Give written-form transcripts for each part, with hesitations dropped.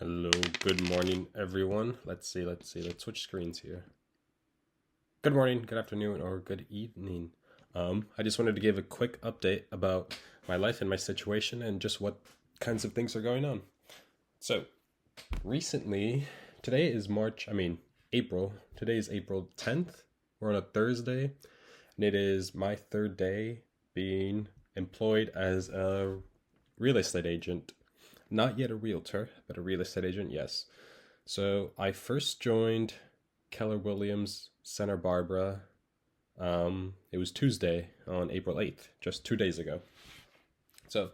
Hello, good morning, everyone. Let's see. Let's switch screens here. Good morning, good afternoon, or good evening. I just wanted to give a quick update about my life and my situation and just what kinds of things are going on. So, recently, today is April. Today is April 10th. We're on a Thursday, and it is my third day being employed as a real estate agent. Not yet a realtor, but a real estate agent, yes. So I first joined Keller Williams, Santa Barbara. It was Tuesday on April 8th, just 2 days ago. So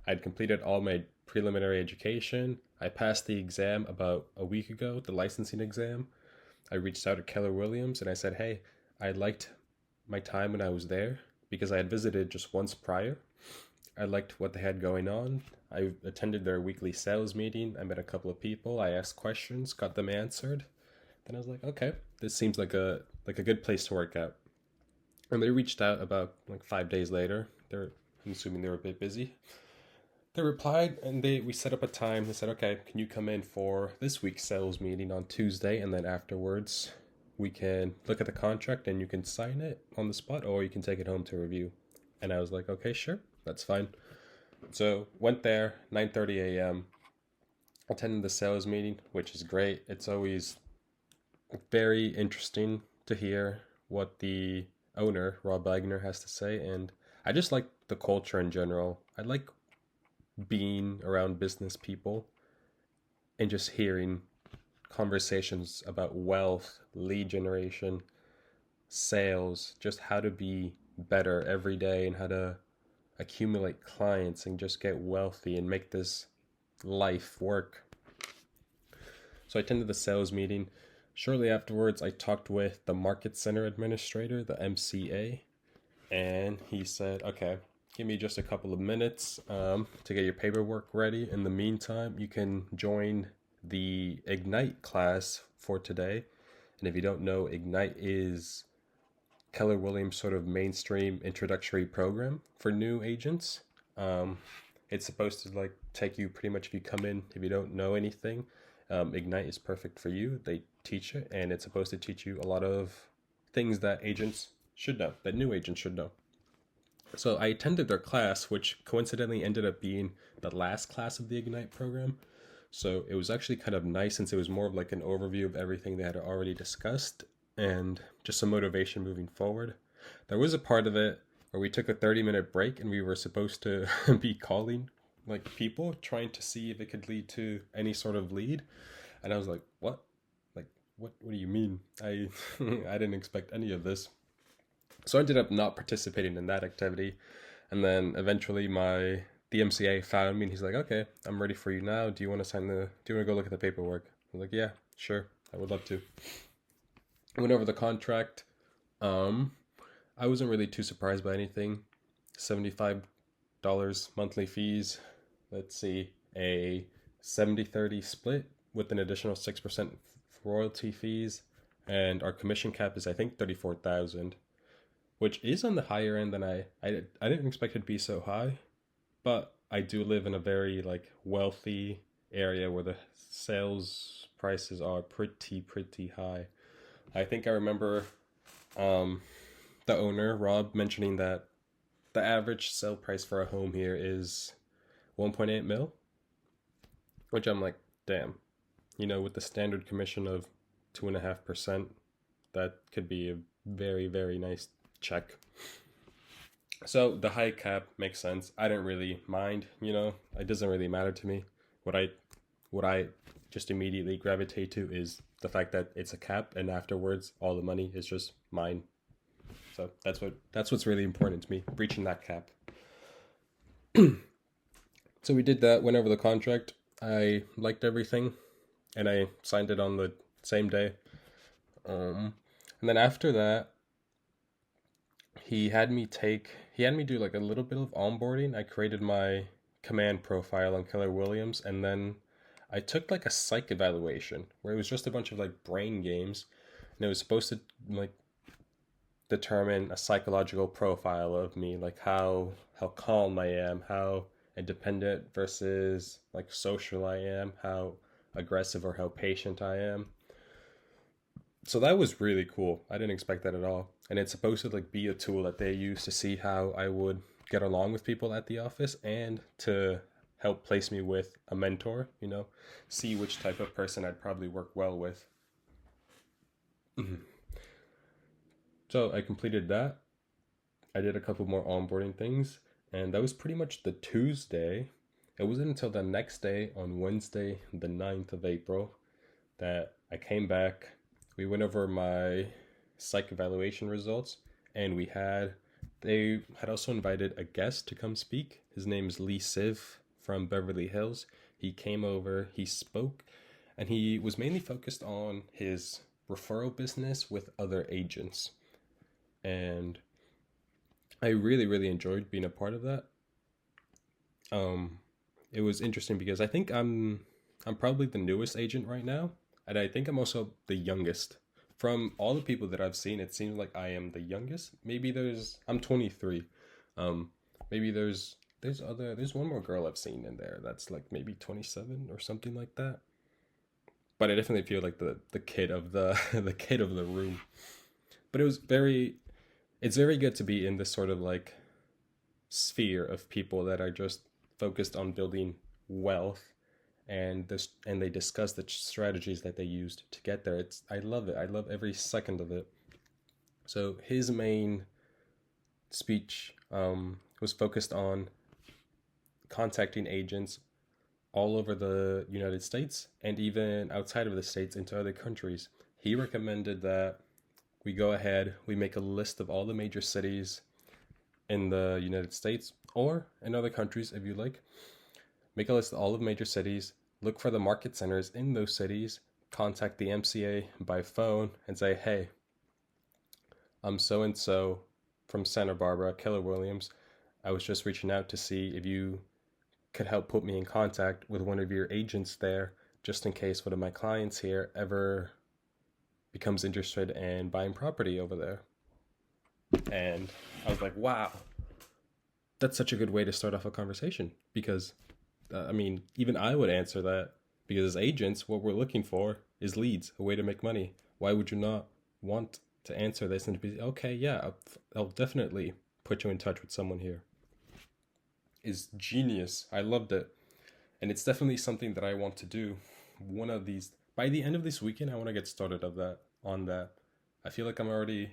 I'd completed all my preliminary education. I passed the exam about a week ago, the licensing exam. I reached out to Keller Williams and I said, hey, I liked my time when I was there because I had visited just once prior. I liked what they had going on. I attended their weekly sales meeting. I met a couple of people. I asked questions, got them answered. Then I was like, okay, this seems like a good place to work out. And they reached out about 5 days later. I'm assuming they were a bit busy. They replied and we set up a time. They said, okay, can you come in for this week's sales meeting on Tuesday, and then afterwards we can look at the contract and you can sign it on the spot or you can take it home to review. And I was like, okay, sure, that's fine. So went there, 9:30 a.m., attended the sales meeting, which is great. It's always very interesting to hear what the owner, Rob Wagner, has to say. And I just like the culture in general. I like being around business people and just hearing conversations about wealth, lead generation, sales, just how to be better every day and how to accumulate clients and just get wealthy and make this life work. So I attended the sales meeting. Shortly afterwards, I talked with the Market Center Administrator, the MCA, and he said, okay, give me just a couple of minutes to get your paperwork ready. In the meantime, you can join the Ignite class for today. And if you don't know, Ignite is Keller Williams' sort of mainstream introductory program for new agents. It's supposed to take you pretty much if you come in, if you don't know anything. Ignite is perfect for you. They teach it, and it's supposed to teach you a lot of things that agents should know, that new agents should know. So I attended their class, which coincidentally ended up being the last class of the Ignite program. So it was actually kind of nice since it was more of like an overview of everything they had already discussed and just some motivation moving forward. There was a part of it where we took a 30-minute break and we were supposed to be calling people, trying to see if it could lead to any sort of lead. And I was like, what? What do you mean? I I didn't expect any of this. So I ended up not participating in that activity. And then eventually the MCA found me and he's like, okay, I'm ready for you now. Do you want to go look at the paperwork? I was like, yeah, sure. I would love to. I went over the contract. I wasn't really too surprised by anything. $75 monthly fees. Let's see, a 70-30 split with an additional 6% royalty fees, and our commission cap is I think 34,000, which is on the higher end than I didn't expect it to be so high, but I do live in a very wealthy area where the sales prices are pretty high. I think I remember the owner, Rob, mentioning that the average sale price for a home here is 1.8 mil, which I'm like, damn, with the standard commission of 2.5%, that could be a very, very nice check. So the high cap makes sense. I don't really mind, it doesn't really matter to me. What I just immediately gravitate to is the fact that it's a cap, and afterwards all the money is just mine. So that's what's really important to me, breaching that cap. So we did that, went over the contract. I liked everything, and I signed it on the same day. And then after that, he had me do a little bit of onboarding. I created my command profile on Keller Williams, and then I took a psych evaluation where it was just a bunch of brain games, and it was supposed to determine a psychological profile of me, how calm I am, how independent versus social I am, how aggressive or how patient I am. So that was really cool. I didn't expect that at all. And it's supposed to like be a tool that they use to see how I would get along with people at the office and to help place me with a mentor, see which type of person I'd probably work well with. So I completed that. I did a couple more onboarding things, and that was pretty much the Tuesday. It wasn't until the next day, on Wednesday, the 9th of April, that I came back. We went over my psych evaluation results, and they had also invited a guest to come speak. His name is Lee Siv from Beverly Hills. He came over, he spoke, and he was mainly focused on his referral business with other agents. And I really, really enjoyed being a part of that. It was interesting because I think I'm probably the newest agent right now, and I think I'm also the youngest. From all the people that I've seen, it seems like I am the youngest. I'm 23. Maybe there's one more girl I've seen in there that's like maybe 27 or something like that. But I definitely feel like the kid of the the kid of the room. But it's very good to be in this sort of like sphere of people that are just focused on building wealth, and they discuss the strategies that they used to get there. I love it. I love every second of it. So his main speech was focused on contacting agents all over the United States and even outside of the States into other countries. He recommended that we go ahead, we make a list of all the major cities in the United States or in other countries if you like. Make a list of all of major cities, look for the market centers in those cities, contact the MCA by phone and say, hey, I'm so-and-so from Santa Barbara, Keller Williams. I was just reaching out to see if you could help put me in contact with one of your agents there, just in case one of my clients here ever becomes interested in buying property over there. And I was like, wow, that's such a good way to start off a conversation, because even I would answer that, because as agents, what we're looking for is leads, a way to make money. Why would you not want to answer this and be, okay, yeah, I'll definitely put you in touch with someone here? Is genius. I loved it. And it's definitely something that I want to do. By the end of this weekend, I want to get started on that. I feel like I'm already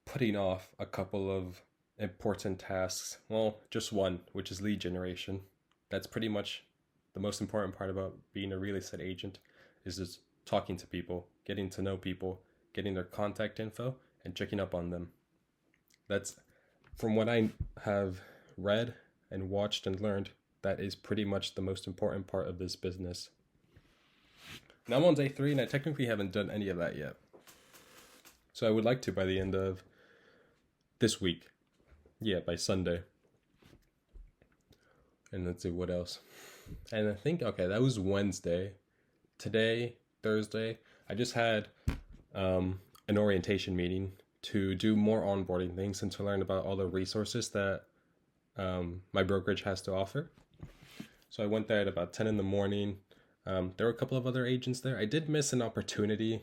putting off a couple of important tasks. Well, just one, which is lead generation. That's pretty much the most important part about being a real estate agent, is just talking to people, getting to know people, getting their contact info, and checking up on them. That's, from what I have read and watched and learned, that is pretty much the most important part of this business. Now I'm on day 3 and I technically haven't done any of that yet. So I would like to by the end of this week. Yeah, by Sunday. And let's see what else. And I think, okay, that was Wednesday. Today, Thursday, I just had an orientation meeting to do more onboarding things and to learn about all the resources that my brokerage has to offer. So I went there at about 10 in the morning. There were a couple of other agents there. I did miss an opportunity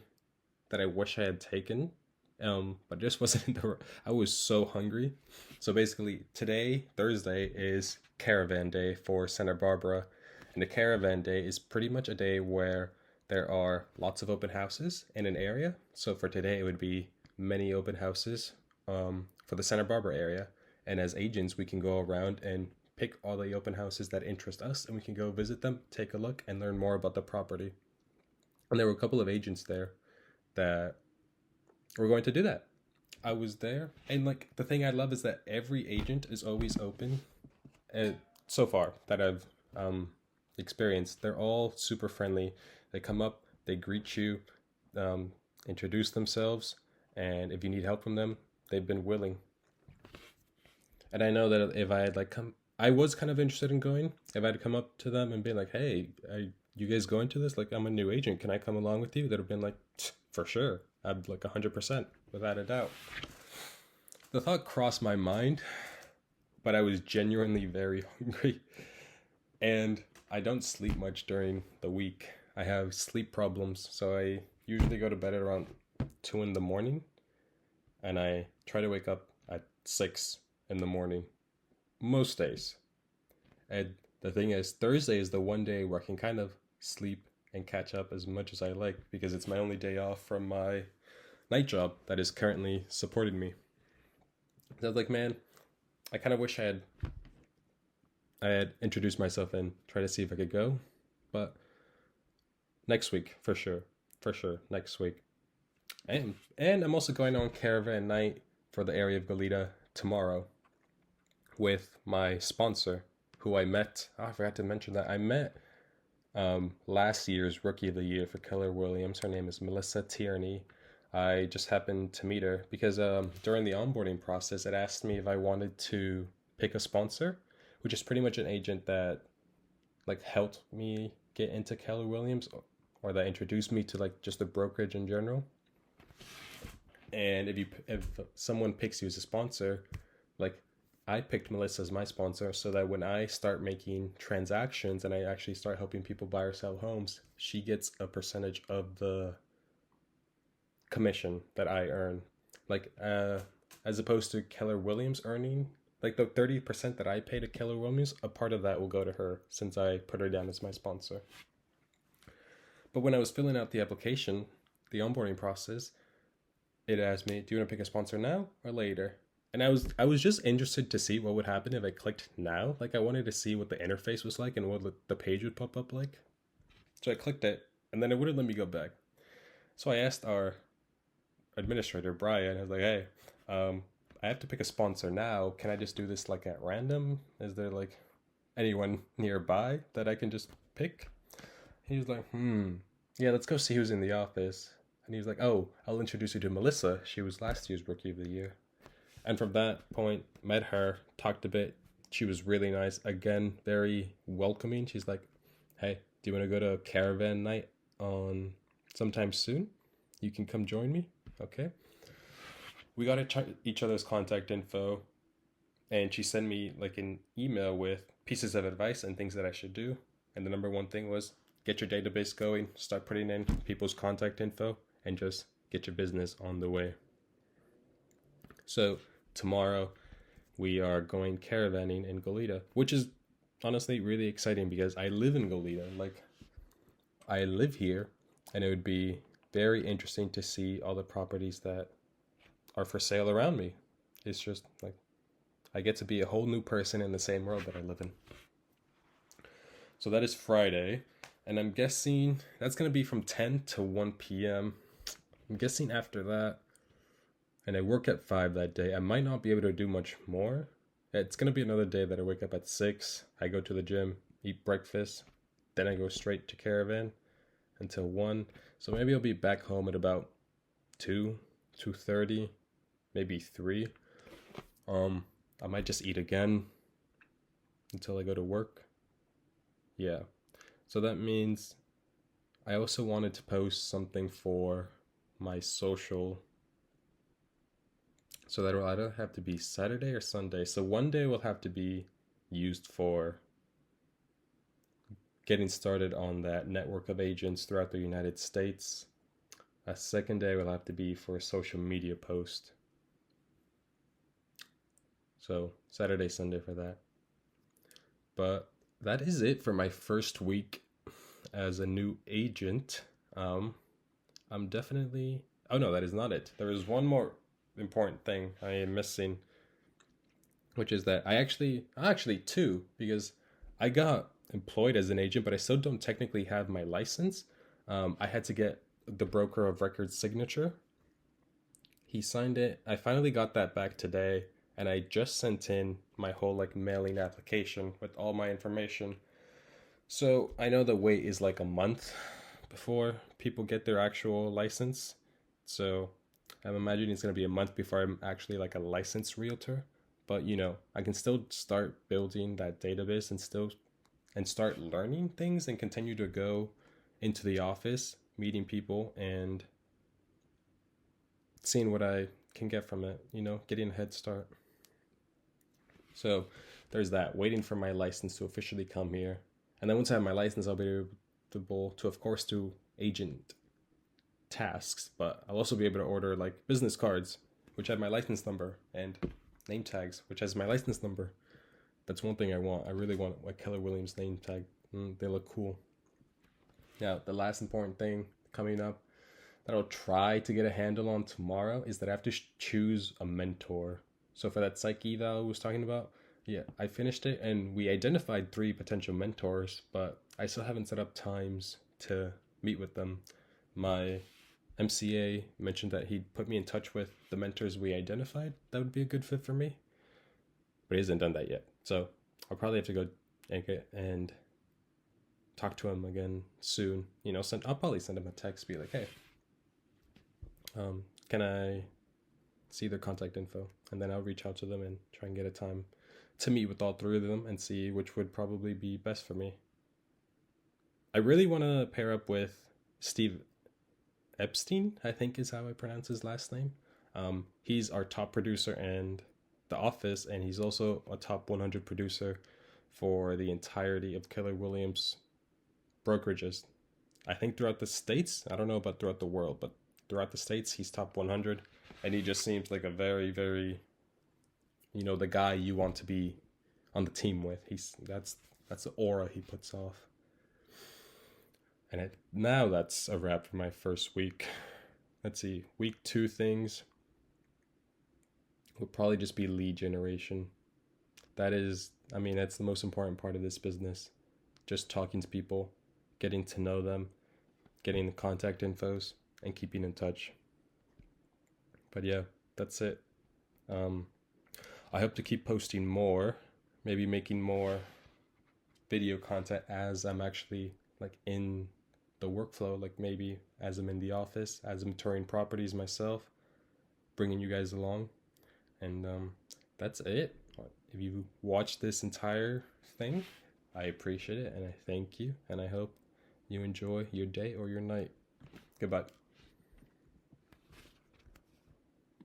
that I wish I had taken, but just wasn't I was so hungry. So basically today, Thursday, is caravan day for Santa Barbara. And the caravan day is pretty much a day where there are lots of open houses in an area. So for today, it would be many open houses for the Santa Barbara area. And as agents, we can go around and pick all the open houses that interest us, and we can go visit them, take a look, and learn more about the property. And there were a couple of agents there that were going to do that. I was there, and like the thing I love is that every agent is always open. So far that I've experienced, they're all super friendly. They come up, they greet you, introduce themselves, and if you need help from them, they've been willing. And I know that if I had I was kind of interested in going. If I had come up to them and be like, hey, you guys going to this? Like, I'm a new agent. Can I come along with you? They'd have been like, for sure. I'd like 100%, without a doubt. The thought crossed my mind, but I was genuinely very hungry. And I don't sleep much during the week. I have sleep problems, so I usually go to bed at around 2 in the morning, and I try to wake up at 6 in the morning most days. And the thing is, Thursday is the one day where I can kind of sleep and catch up as much as I like because it's my only day off from my night job that is currently supporting me. So I was like, man, I kind of wish I had introduced myself and try to see if I could go, but next week for sure next week. And I'm also going on caravan night for the area of Goleta tomorrow with my sponsor, who I met. Oh, I forgot to mention that I met last year's Rookie of the Year for Keller Williams. Her name is Melissa Tierney. I just happened to meet her because during the onboarding process, it asked me if I wanted to pick a sponsor, which is pretty much an agent that like helped me get into Keller Williams or that introduced me to like just the brokerage in general. And if someone picks you as a sponsor, like I picked Melissa as my sponsor so that when I start making transactions and I actually start helping people buy or sell homes, she gets a percentage of the commission that I earn. Like as opposed to Keller Williams earning, like the 30% that I pay to Keller Williams, a part of that will go to her since I put her down as my sponsor. But when I was filling out the application, the onboarding process, it asked me, do you want to pick a sponsor now or later? And I was just interested to see what would happen if I clicked now. Like I wanted to see what the interface was like and what the page would pop up like. So I clicked it and then it wouldn't let me go back. So I asked our administrator, Brian, I was like, hey, I have to pick a sponsor now. Can I just do this like at random? Is there like anyone nearby that I can just pick? He was like, yeah, let's go see who's in the office. And he was like, oh, I'll introduce you to Melissa. She was last year's Rookie of the Year. And from that point, met her, talked a bit. She was really nice. Again, very welcoming. She's like, hey, do you want to go to caravan night on sometime soon? You can come join me. Okay. We got each other's contact info. And she sent me like an email with pieces of advice and things that I should do. And the number one thing was get your database going, start putting in people's contact info, and just get your business on the way. So tomorrow we are going caravanning in Goleta, which is honestly really exciting because I live in Goleta. Like I live here, and it would be very interesting to see all the properties that are for sale around me. It's just like I get to be a whole new person in the same world that I live in. So that is Friday, and I'm guessing that's going to be from 10 to 1 p.m. I'm guessing after that, and I work at 5 that day, I might not be able to do much more. It's going to be another day that I wake up at 6, I go to the gym, eat breakfast, then I go straight to caravan until 1. So maybe I'll be back home at about 2, 2:30, maybe 3. I might just eat again until I go to work. Yeah. So that means I also wanted to post something for my social. So that will either have to be Saturday or Sunday. So one day will have to be used for getting started on that network of agents throughout the United States. A second day will have to be for a social media post. So Saturday, Sunday for that. But that is it for my first week as a new agent. I'm definitely... Oh no, that is not it. There is one more important thing I am missing, which is that actually two, because I got employed as an agent, but I still don't technically have my license. I had to get the broker of record signature. He signed it. I finally got that back today, and I just sent in my whole like mailing application with all my information. So I know the wait is like a month before people get their actual license. So I'm imagining it's going to be a month before I'm actually like a licensed realtor. But you know, I can still start building that database and start learning things and continue to go into the office, meeting people and seeing what I can get from it, you know, getting a head start. So there's that, waiting for my license to officially come here. And then once I have my license, I'll be able to, of course, do agent tasks, but I'll also be able to order like business cards, which have my license number, and name tags, which has my license number. That's one thing I want. I really want a Keller Williams name tag. They look cool. Now, the last important thing coming up that I'll try to get a handle on tomorrow is that I have to choose a mentor. So for that psyche that I was talking about, yeah, I finished it and we identified 3 potential mentors, but I still haven't set up times to meet with them. My MCA mentioned that he'd put me in touch with the mentors we identified that would be a good fit for me, but he hasn't done that yet. So I'll probably have to go and talk to him again soon. I'll probably send him a text, be like, hey, can I see their contact info? And then I'll reach out to them and try and get a time to meet with all 3 of them and see which would probably be best for me. I really want to pair up with Steve Epstein, I think is how I pronounce his last name. He's our top producer in The Office, and he's also a top 100 producer for the entirety of Keller Williams brokerages. I think throughout the States, I don't know about throughout the world, but throughout the States, he's top 100, and he just seems like a very, very, the guy you want to be on the team with. That's the aura he puts off. And now that's a wrap for my first week. Let's see, week 2 things will probably just be lead generation. That's the most important part of this business. Just talking to people, getting to know them, getting the contact infos, and keeping in touch. But yeah, that's it. I hope to keep posting more, maybe making more video content as I'm actually like in the workflow, like maybe as I'm in the office, as I'm touring properties myself, bringing you guys along. And that's it. If you watched this entire thing, I appreciate it and I thank you, and I hope you enjoy your day or your night. Goodbye.